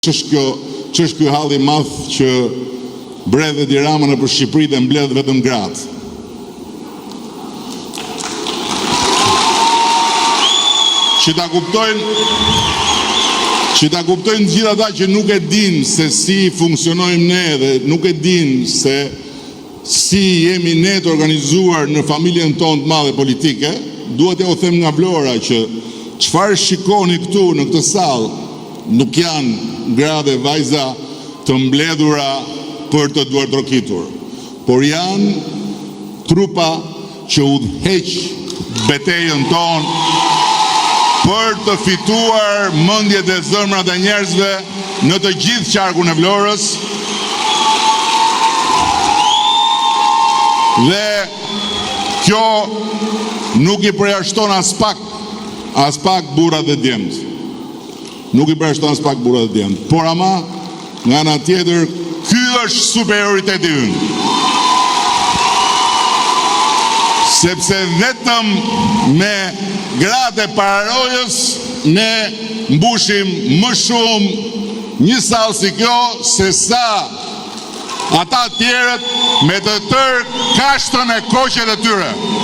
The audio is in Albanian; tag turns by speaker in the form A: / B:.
A: Ç'është ky halli i madh që bredhet i Rama nëpër Shqipëri dhe mbledh vetëm gratë? Që ta kuptojnë gjithë ata që nuk e dinë se si funksionojmë ne dhe nuk e dinë se si jemi ne të organizuar në familjen tonë të madhe politike, duhet ja u them nga Vlora që çfarë shikoni këtu në këtë sallë nuk janë gra dhe vajza të mbledhura për të duartrokitur, por janë trupa që udhëheq betejën tonë për të fituar mendjet e zemrat e njerëzve në të gjithë qarkun e Vlorës. Dhe kjo nuk i përjashton as pak burrat dhe djemtë. Nuk i përjashton as pak burrat dhe djemtë. Por ama, nga ana tjetër, ky është superioriteti ynë. Sepse vetëm me gratë e pararojës ne mbushim më shumë një sallë si kjo se sa ata tjerët me të tërë kashtën e koqet e tyre.